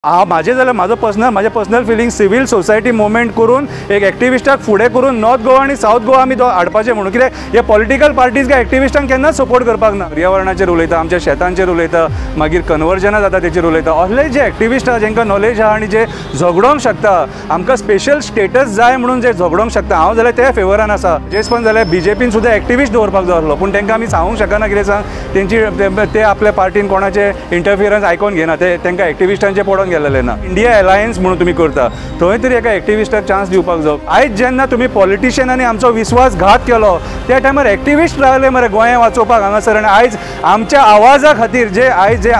माझे जाल्यार माझे personal feeling civil society movement करून एक एक्टिविस्टाक फुडें करून नॉर्थ गोवा आनी साउथ गोवा आमी हाडपाचें म्हणून कित्याक हे पॉलिटिकल पार्टीज काय एक्टिविस्टांक केन्नाच सपोर्ट करपाक ना। पर्यावरणाचेर उलयता, आमच्या शेतांचेर उलयता, मागीर कन्वर्जना जाता तेचेर उलयता। असले जे एक्टिविस्ट आहा जेंकां नॉलेज आहा आनी जे झगडोंक शकता, आमकां स्पेशल स्टेटस जाय म्हणून जे झगडोंक शकता, हांव जाल्यार ते फेवरान आसा। जेसपन जाल्यार बीजेपीन सुद्दां एक्टिविस्ट दवरपाक जाय आसलो, पूण तांकां आमी सांगूंक शकना कितें सांग, ते आपल्या पार्टीन कोणाचे इंटरफियरन्स आयकोन घेना, ते तांकां एक्टिविस्टांचे पडोन गेलेले ना। इंडिया अलायन्स म्हणून तुम्ही करता, थंय तरी एका एक्टिविस्टाक चान्स दिवपाक जाय। आयज जेन्ना तुम्ही पॉलिटिशियनांनी आमचो विश्वासघात केलो, त्या टायमार एक्टिविस्ट रावले मरे गोंय वाचोवपाक हांगासर, आनी आयज आमच्या आवाजा खातीर जे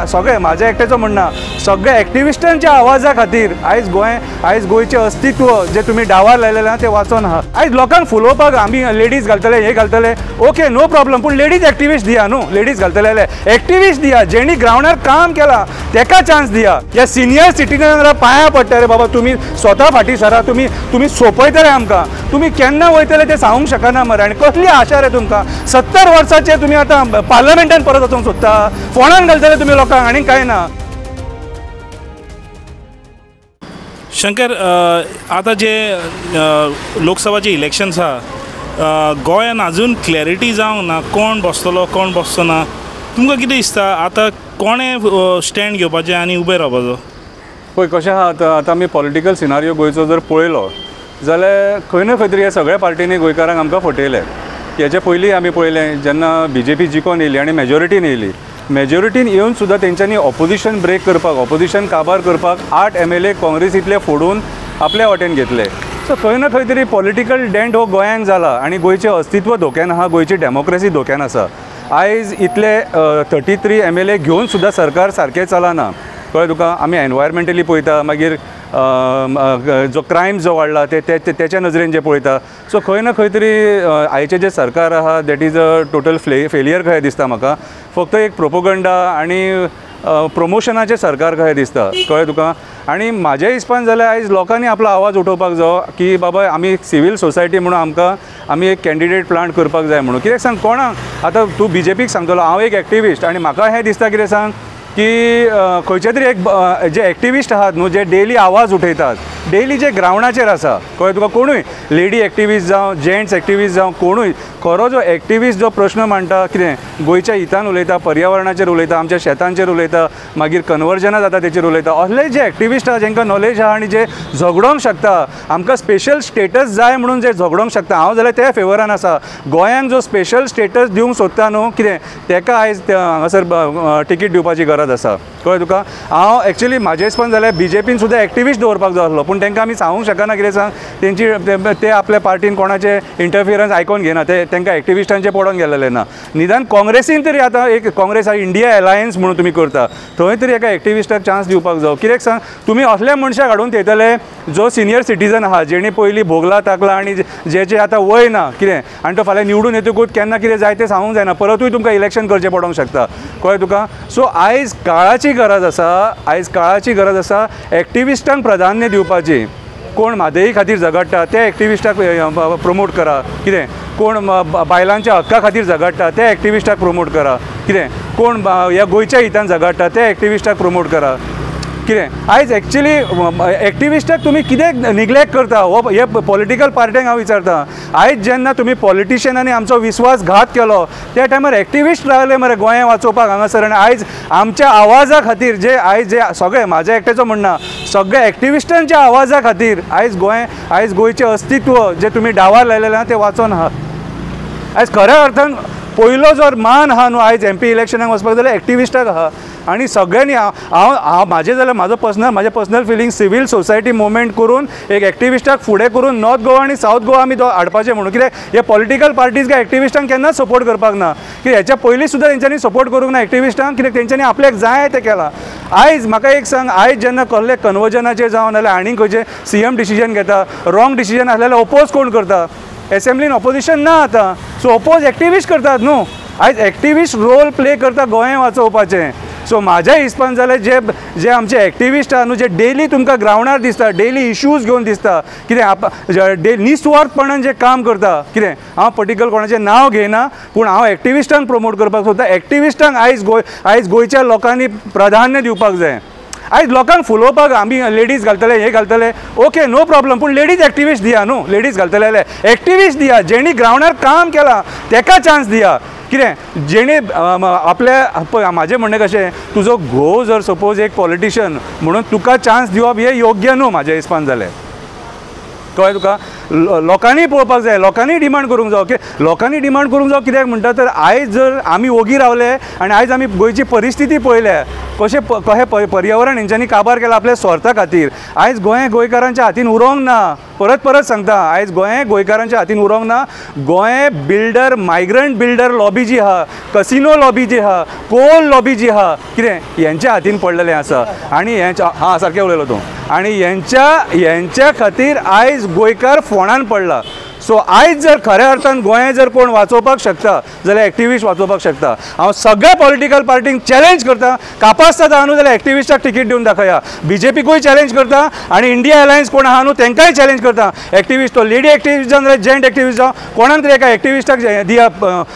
सगळे म्हाज्या एकट्याचो म्हणना, सगळ्या एक्टिविस्टांच्या आवाजा खातीर आयज गोंयचें अस्तित्व जे तुम्ही डावार लायलेलें ते वाचोन आहा। आयज लोकांक फुलोवपाक आमी लेडीज घालतले, हे घालतले, ओके नो प्रॉब्लम, पूण लेडीज एक्टिविस्ट दिया न्हू, लेडीज घालतले एक्टिविस्ट दिया, जेणी ग्राउंडार काम केला तेका चान्स दिया। या सिनियर सिटीजन पाया पडटा रे बाबा, तुम्ही स्वतः फाटी सरा, तुम्ही सोपयतले आमकां, तुम्ही केन्ना वयतले ते सांगूंक शकना मरे। आनी कसली आशा रे तुमकां, 70 वर्सांचे तुम्ही आतां पार्लमेंटान परत वचूंक सोदता, फोंडान घालतले तुम्ही लोकांक, आनी कांय ना। शंकर, आता जे लोकसभाचे इलेक्शन्स आहा गोंयान अजून क्लॅरिटी जावंक ना, कोण बसतलो कोण बसचो ना। तुमकां कितें दिसता आतां कोणें स्टँड घेवपाचें आनी उबे रावपाचो? पळय कशें आहा, आतां आमी पॉलिटिकल सिनारियो गोंयचो जर पळयलो जाल्यार खंय ना खंय तरी ह्या सगळ्या पार्टींनी गोंयकारांक आमकां फटयले। हेचे पयलीं आमी पळयलें जेन्ना बीजेपी जिखून येयली आनी मेजॉरिटीन येयली, मेजॉरिटीन येवन सुद्दां तेंच्यांनी ऑपोजिशन ब्रेक करपाक, ऑपोजिशन काबार करपाक 8 MLA काँग्रेसींतले फोडून आपल्या वाटेन घेतले। सो खंय ना खंय तरी पॉलिटिकल डेंट हो गोंयांत जाला आनी गोंयचें अस्तित्व धोक्यान आहा, गोंयची डेमोक्रेसी धोक्यान आसा। आयज इतले 33 MLA घेवन सुद्दां सरकार सारकें चलना। कळ्ळें तुका, आमी एनवायरमेंटली पळयता, मागीर जो क्रायम जो वाडला तेच्या नजरेन जे पळयता। सो खंय ना खंय तरी आयचें जे सरकार आहा that is a total failure कशें दिसता म्हाका। फक्त एक प्रोपोगंडा आनी प्रमोशनाचें सरकार कशें दिसता, कळ्ळें तुका। आनी म्हाज्या हिसपान जाल्यार आयज लोकांनी आपलो आवाज उठोवपाक जायो की बाबा आमी सिवील सोसायटी म्हणून आमी एक कॅन्डिडेट प्लांट करपाक जाय म्हणून। कित्याक सांग, कोणाक आतां तूं बीजेपीक सांगतलो हांव एक एक्टिविस्ट, आनी म्हाका हें दिसता कितें सांग की खंयचे तरी एक जे एक्टिविस्ट आहात न्हू, जे डेली आवाज उठयतात, डेली जे ग्राउंडाचेर आसा, कळ्ळें तुका, कोणूय लेडी एक्टिविस्ट जावं जेंट्स एक्टिविस्ट जावं, कोणूय खरो जो एक्टिविस्ट जो प्रश्न मांडटा, कितें गोंयच्या हितान उलयता, पर्यावरणाचेर उलयता, आमच्या शेतांचेर उलयता, मागीर कन्वर्जना जाता तेचेर उलयता, असले जे एक्टिविस्ट आहा जेंकां नॉलेज आहा आनी जे झगडोंक शकता, आमकां स्पेशल स्टेटस जाय म्हणून जे झगडोंक शकता, हांव जाल्यार ते फेवरान आसा। गोंयांक जो स्पेशल स्टेटस दिवंक सोदता न्हू, कितें तेका आयज हांगासर टिकीट दिवपाची गरज आसा, कळ्ळें तुका। हांव एक्चुअली म्हाजे हिसपान जाल्यार बीजेपीन सुद्दां एक्टिविस्ट दवरपाक जाय आसलो, पूण तांकां आमी सांगूंक शकना कितें सांग, ते आपल्या पार्टीन कोणाचे इंटरफियरन्स आयकोन घेना, ते तांकां एक्टिविस्टांचे पडोन गेलेले ना। निदान काँग्रेसीन तरी आतां एक काँग्रेस इंडिया अलायन्स म्हणून तुम्ही करता, थंय तरी एका एक्टिविस्टाक चान्स दिवपाक जाय। कित्याक सांग, तुम्ही असल्या मनशाक हाडून थेयतले जो सिनियर सिटीजन आहा, जेणी पयलीं भोगला ताकला आनी जेचे आतां वय ना, कितें, आनी तो फाल्यां निवडून येतकूच केन्ना कितें जाय तें सांगूंक जायना, परतूय तुमकां इलेक्शन करचें पडोंक शकता, कळ्ळें तुका। सो आयज काळाची गरज आसा एक्टिविस्टांक प्राधान्य दिवपाची। कोण म्हादयी खातीर झगडटा ते एक्टिविस्टाक प्रमोट करा, कितें, कोण बायलांच्या हक्का खातीर झगडटा ते एक्टिविस्टाक प्रमोट करा, कितें, कोण ह्या गोंयच्या हितान झगडटा ते एक्टिविस्टाक प्रमोट करा, कितें। आयज एक्चुअली एक्टिविस्टाक तुमी कित्याक निग्लेक्ट करता, हो हे पॉलिटिकल पार्ट्यांक हांव विचारता। आयज जेन्ना तुमी पॉलिटिशियनांनी आमचो विश्वासघात केलो, त्या टायमार एक्टिविस्ट रावले मरे गोंय वाचोवपाक हांगासर, आनी आयज आमच्या आवाजा खातीर जे सगळे म्हाज्या एकट्याचो म्हणना, सगळ्या एक्टिविस्टांच्या आवाजा खातीर आयज गोंयचें अस्तित्व जे तुम्ही डावार लायलेलें ते वाचोन आहा। आयज खऱ्या अर्थान पयलो जो मान आहा न्हू आयज MP इलेक्शनाक वचपाक, जाल्यार एक्टिविस्टाक आहा। आनी सगळ्यांनी हांव म्हाजे personal feeling civil society movement करून एक एक्टिविस्टाक फुडें करून नॉर्थ गोवा आनी साउथ गोवा आमी हाडपाचें म्हणून। कित्याक हे पॉलिटिकल पार्टीज काय एक्टिविस्टांक केन्नाच सपोर्ट करपाक ना, कित्याक हेच्या पयलीं सुद्दां तेंच्यांनी सपोर्ट करूंक ना एक्टिविस्टांक, कित्याक तेंच्यांनी आपल्याक जाय तें केलां। आयज म्हाका एक सांग, आयज जेन्ना कसले कन्वर्जनाचेर जावन नाल्यार आनी खंयचे CM डिसिजन घेता, रॉंग डिसिजन आसलें ओपोज कोण करता, एसेंब्लीन ऑपोजिशन ना आतां, सो ओपोज एक्टिविस्ट करतात न्हू। आयज एक्टिविस्ट रोल प्ले करता गोंय वाचोवपाचें। सो म्हाज्या हिसपान जाल्यार जे आमचे एक्टिविस्ट आहा न्हू, जे डेली तुमकां ग्राउंडार दिसता, डेली इश्यूज घेवन दिसता, कितें निस्वार्थपणान जे काम करता, कितें, हांव पर्टिक्युलर कोणाचें नांव घेयना, पूण हांव एक्टिविस्टांक प्रमोट करपाक सोदता। एक्टिविस्टांक आयज गोंयच्या लोकांनी प्राधान्य दिवपाक जाय। आयज लोकांक फुलोवपाक आमी लेडीज घालतले हे घालतले ओके नो प्रॉब्लम पूण लेडीज एक्टिविस्ट दिया न्हू लेडीज घालतले एक्टिविस्ट दिया जेणी ग्रावंडार काम केलां ताका चान्स दिया कितें जेणे आपल्या म्हाजें म्हणणें कशें तुजो घोव जर सपोज एक पॉलिटिशियन म्हणून तुका चान्स दिवप हें योग्य न्हू म्हाज्या हिसपान जालें कळ्ळें तुका लोकांनी पळोवपाक जाय लोकांनी डिमांड करूंक जाय ओके लोकांनी डिमांड करूंक जाय कित्याक म्हणटा तर आयज जर आमी ओगी रावले आनी आयज आमी गोंयची परिस्थिती पळयल्या कशें पर्यावरण हेंच्यांनी काबार केला आपल्या स्वार्था खातीर आयज गोंय गोंयकारांच्या हातीन उरोंक ना परत सांगता आयज गोंय गोंयकारांच्या हातीन उरोंक ना Goa builder migrant builder lobby जी आहा कसिनो लॉबी जी आहा कोल लॉबी जी आहा कितें हेंच्या हातीन पडलेलें आसा आनी हां सारकें उलयलो तूं आनी हेंच्या खातीर आयज गोंयकार फोंडान पडला सो आयज जर खऱ्या अर्थान गोंय जर कोण वाचोवपाक शकता जाल्यार एक्टिविस्ट वाचोवपाक शकता हांव सगळ्या पॉलिटिकल पार्टींक चॅलेंज करता कापास जाता न्हू जाल्यार एक्टिविस्टाक तिकीट दिवन दाखया बीजेपीकूय चॅलेंज करता आनी इंडिया अलायन्स कोण आहा न्हू तांकांय चॅलेंज करता एक्टिविस्ट तो लेडी एक्टिविस्ट जावन जाल्यार जेंट एक्टिविस्ट जावं कोणाक तरी एका एक्टिविस्टाक दिया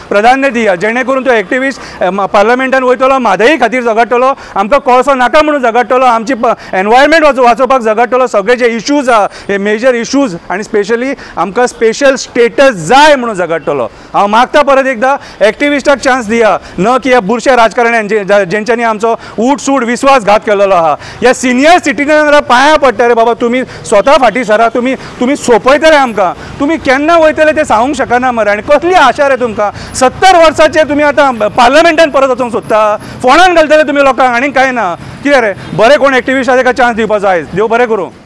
प्राधान्य दिया जेणे करून तो एक्टिविस्ट पार्लमेंटान वयतलो म्हादई खातीर झगडटलो आमकां कोळसो नाका म्हणून झगडटलो आमची एनवायरमेंट वाचोवपाक झगडटलो सगळे जे इश्यूज आहा हे मेजर इश्यूज आनी स्पेशली आमकां स्पेशल स्टेटस जाय म्हणून झगडटलो हांव मागता परत एकदा एक्टिविस्टाक चान्स दिया न की ह्या बुरश्या राजकारण्यान जेंच्यांनी आमचो उठसूट विस्वासघात केलेलो आहा ह्या सिनियर सिटीजनांक पांयां पडटा रे बाबा तुमी स्वता फाटीं सरा तुमी सोंपयतले आमकां तुमी केन्ना वयतले ते सांगूंक शकना मरे आनी कसली आशा रे तुमकां 70 वर्सांचे तुमी आतां पार्लमेंटान परत वचूंक सोदता फोंडान घालतले तुमी लोकांक आनीक कांय ना कितें रे बरे कोण एक्टिविस्ट आहा ताका चान्स दिवपाचो आयज देव बरें करूं